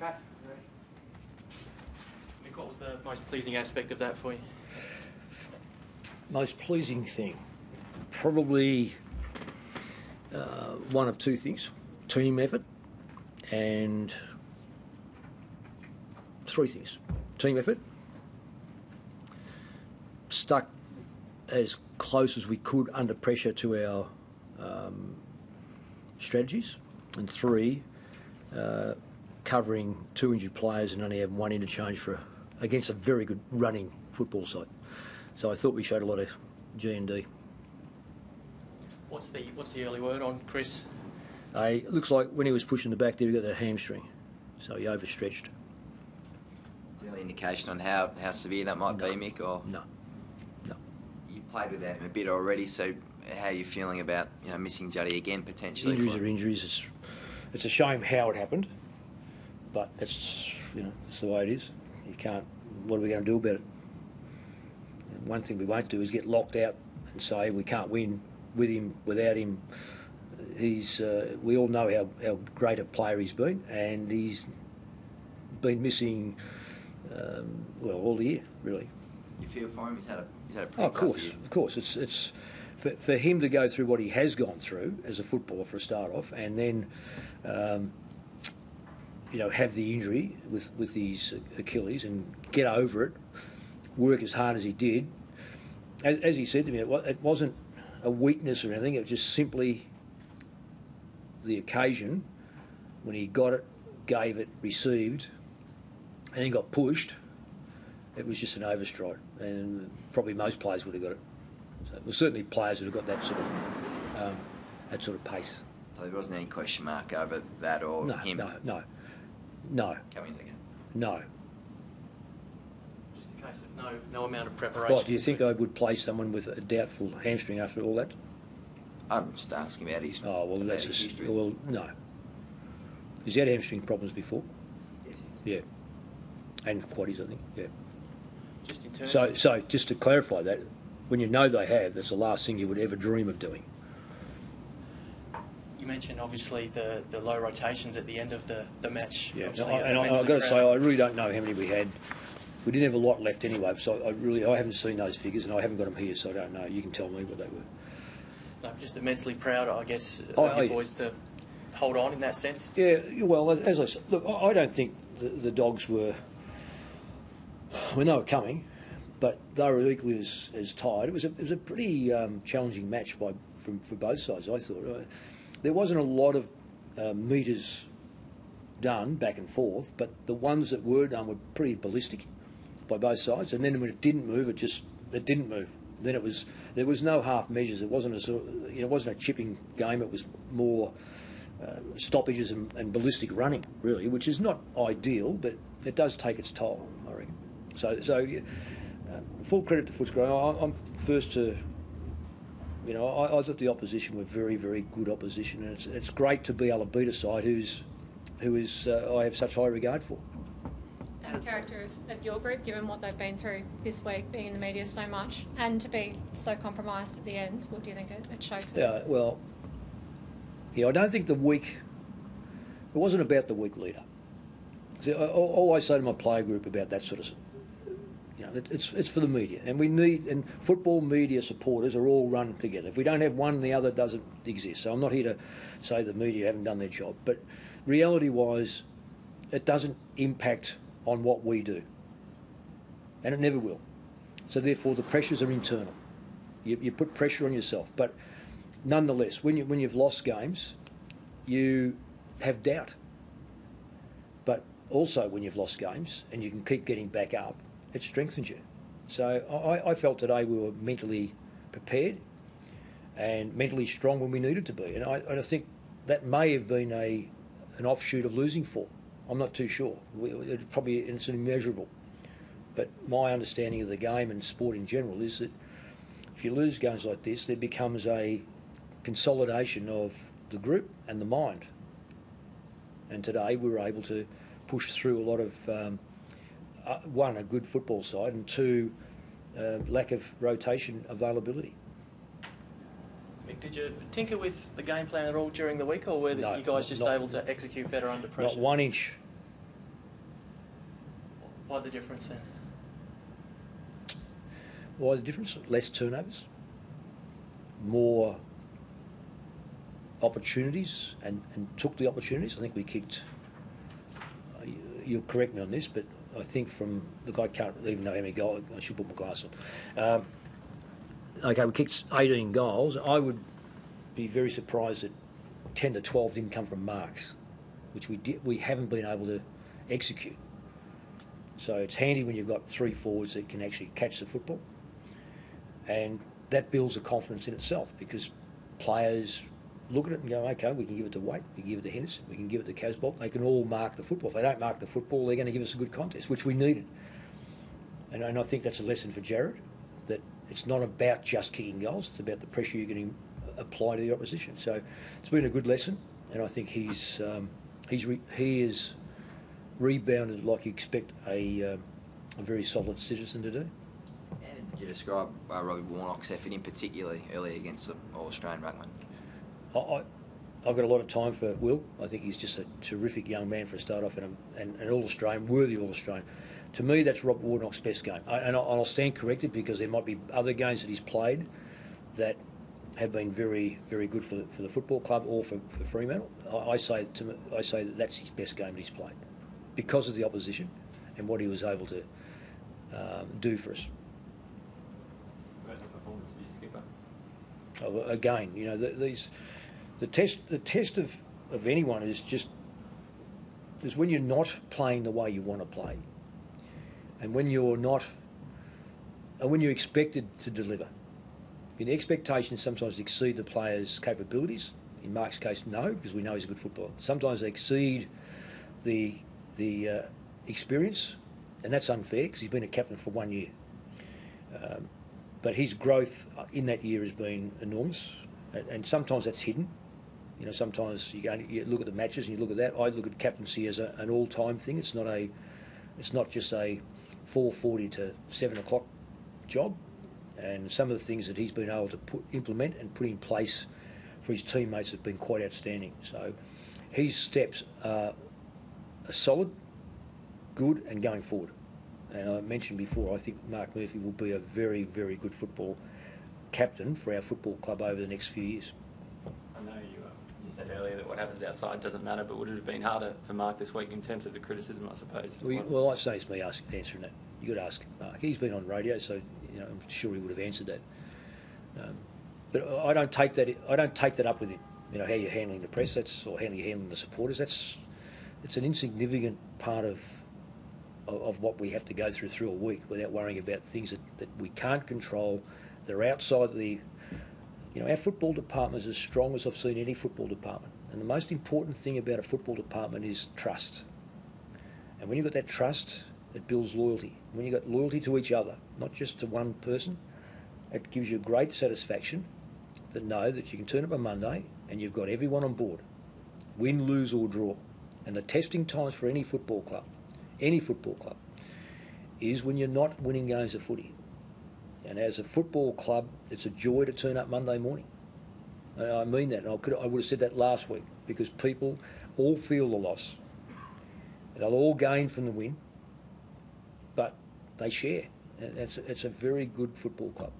Okay. Mick, what was the most pleasing aspect of that for you? Most pleasing thing? Probably one of two things. Team effort and three things. Team effort. Stuck as close as we could under pressure to our strategies. And three, covering two injured players and only having one interchange against a very good running football side. So I thought we showed a lot of G&D. What's the early word on Chris? It looks like when he was pushing the back there, he got that hamstring, so he overstretched. Do you have any indication on how severe that might be, Mick? Or No. You played without him a bit already, so how are you feeling about missing Juddy again potentially? Injuries are injuries. It's a shame how it happened, but that's that's the way it is. You can't. What are we going to do about it? And one thing we won't do is get locked out and say we can't win with him, without him. We all know how great a player he's been, and he's been missing all the year, really. You feel for him? He's had a pretty tough year. Of course. It's for him to go through what he has gone through as a footballer for a start off, and then have the injury with his Achilles and get over it, work as hard as he did. As he said to me, it wasn't a weakness or anything. It was just simply the occasion when he got it, gave it, received, and then got pushed. It was just an overstride, and probably most players would have got it. So, well, certainly players would have got that sort of pace. So there wasn't any question mark over that or him? No. Coming into the game? No. Just a case of no amount of preparation. What, do you think I would play someone with a doubtful hamstring after all that? I'm just asking about his that's his history. Well, no. He's had hamstring problems before. Yes. Yeah. And quaddies, I think. Yeah. Just in terms So just to clarify that, when you know they have, that's the last thing you would ever dream of doing. You mentioned obviously the low rotations at the end of the match. Yeah, and I've got to say, I really don't know how many we had. We didn't have a lot left anyway, so I haven't seen those figures, and I haven't got them here, so I don't know. You can tell me what they were. I'm just immensely proud, I guess, of you boys to hold on in that sense. Yeah, well, as I said, look, I don't think the Dogs were. We know it coming, but they were equally as tired. It was a pretty challenging match for both sides, I thought. There wasn't a lot of metres done back and forth, but the ones that were done were pretty ballistic by both sides. And then when it didn't move, it didn't move. Then there was no half measures. It wasn't it wasn't a chipping game. It was more stoppages and ballistic running, really, which is not ideal, but it does take its toll, I reckon. So full credit to Footscray. I'm first to. I thought the opposition were very, very good opposition, and it's great to be able to beat a side who is I have such high regard for. And the character of your group, given what they've been through this week, being in the media so much, and to be so compromised at the end, what do you think it showed? I don't think the week. It wasn't about the week leader. See, all I say to my player group about that sort of. It's for the media, and football media supporters are all run together. If we don't have one, the other doesn't exist. So I'm not here to say the media haven't done their job, but reality-wise, it doesn't impact on what we do, and it never will. So therefore, the pressures are internal. You put pressure on yourself, but nonetheless, when you've lost games, you have doubt. But also, when you've lost games and you can keep getting back up, it strengthens you. So I felt today we were mentally prepared and mentally strong when we needed to be. And I think that may have been an offshoot of losing 4. I'm not too sure. It's immeasurable. But my understanding of the game and sport in general is that if you lose games like this, there becomes a consolidation of the group and the mind. And today we were able to push through a lot of... one, a good football side, and two, lack of rotation availability. Mick, did you tinker with the game plan at all during the week, or were you guys just able to execute better under pressure? Not 1 inch. Why the difference then? Why the difference? Less turnovers, more opportunities, and took the opportunities. I think we kicked, you'll correct me on this, but I think from, look, I can't even know how many goals, I should put my glass on. Okay, we kicked 18 goals. I would be very surprised that 10 to 12 didn't come from marks, which we haven't been able to execute. So it's handy when you've got 3 forwards that can actually catch the football, and that builds a confidence in itself, because players look at it and go, okay, we can give it to Waite, we can give it to Henderson, we can give it to Casbolt. They can all mark the football. If they don't mark the football, they're going to give us a good contest, which we needed. And I think that's a lesson for Jared, that it's not about just kicking goals, it's about the pressure you're going to apply to the opposition. So it's been a good lesson, and I think he is rebounded like you expect a very solid citizen to do. How did you describe Robbie Warnock's effort in particularly early against the All-Australian ruckman? I've got a lot of time for Will. I think he's just a terrific young man for a start off, and an All-Australian, worthy All-Australian. To me, that's Rob Warnock's best game. And I'll stand corrected, because there might be other games that he's played that have been very, very good for the football club or for Fremantle. I say that that's his best game that he's played, because of the opposition and what he was able to do for us. About the performance of your skipper? Again, you know, the test of anyone is when you're not playing the way you want to play, and when you're expected to deliver. And the expectations sometimes exceed the player's capabilities. In Mark's case, no, because we know he's a good footballer. Sometimes they exceed the experience, and that's unfair, because he's been a captain for 1 year. But his growth in that year has been enormous, and sometimes that's hidden. You know, sometimes you look at the matches and you look at that. I look at captaincy as an all-time thing. It's not just a 4:40 to 7 o'clock job. And some of the things that he's been able to implement and put in place for his teammates have been quite outstanding. So his steps are solid, good, and going forward. And I mentioned before, I think Mark Murphy will be a very, very good football captain for our football club over the next few years. I know you said earlier that what happens outside doesn't matter, but would it have been harder for Mark this week in terms of the criticism, I suppose? Well, I'd say it's me answering that. You've got to ask Mark. He's been on radio, so you know, I'm sure he would have answered that. But I don't take that up with him. You know, how you're handling the press, or how you're handling the supporters. It's an insignificant part of what we have to go through a week without worrying about things that we can't control. They're outside the. You know, our football department is as strong as I've seen any football department. And the most important thing about a football department is trust. And when you've got that trust, it builds loyalty. When you've got loyalty to each other, not just to one person, it gives you great satisfaction to know that you can turn up on Monday and you've got everyone on board, win, lose or draw. And the testing times for any football club, is when you're not winning games of footy. And as a football club, it's a joy to turn up Monday morning. And I mean that. And I would have said that last week, because people all feel the loss. They'll all gain from the win, but they share. And it's a very good football club.